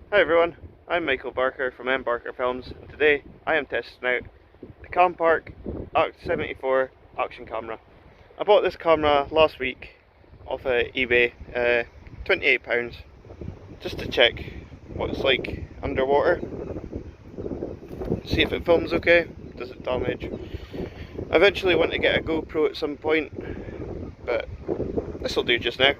Hi everyone, I'm Michael Barker from M Barker Films, and today I am testing out the Campark ACT74 action camera. I bought this camera last week off of eBay, £28, just to check what it's like underwater, see if it films okay, does it damage. I eventually want to get a GoPro at some point, but this will do just now.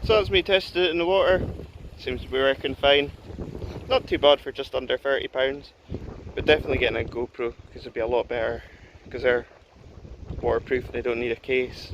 So that's me tested it in the water. Seems to be working fine. Not too bad for just under £30, but definitely getting a GoPro because it'd be a lot better because they're waterproof, they don't need a case.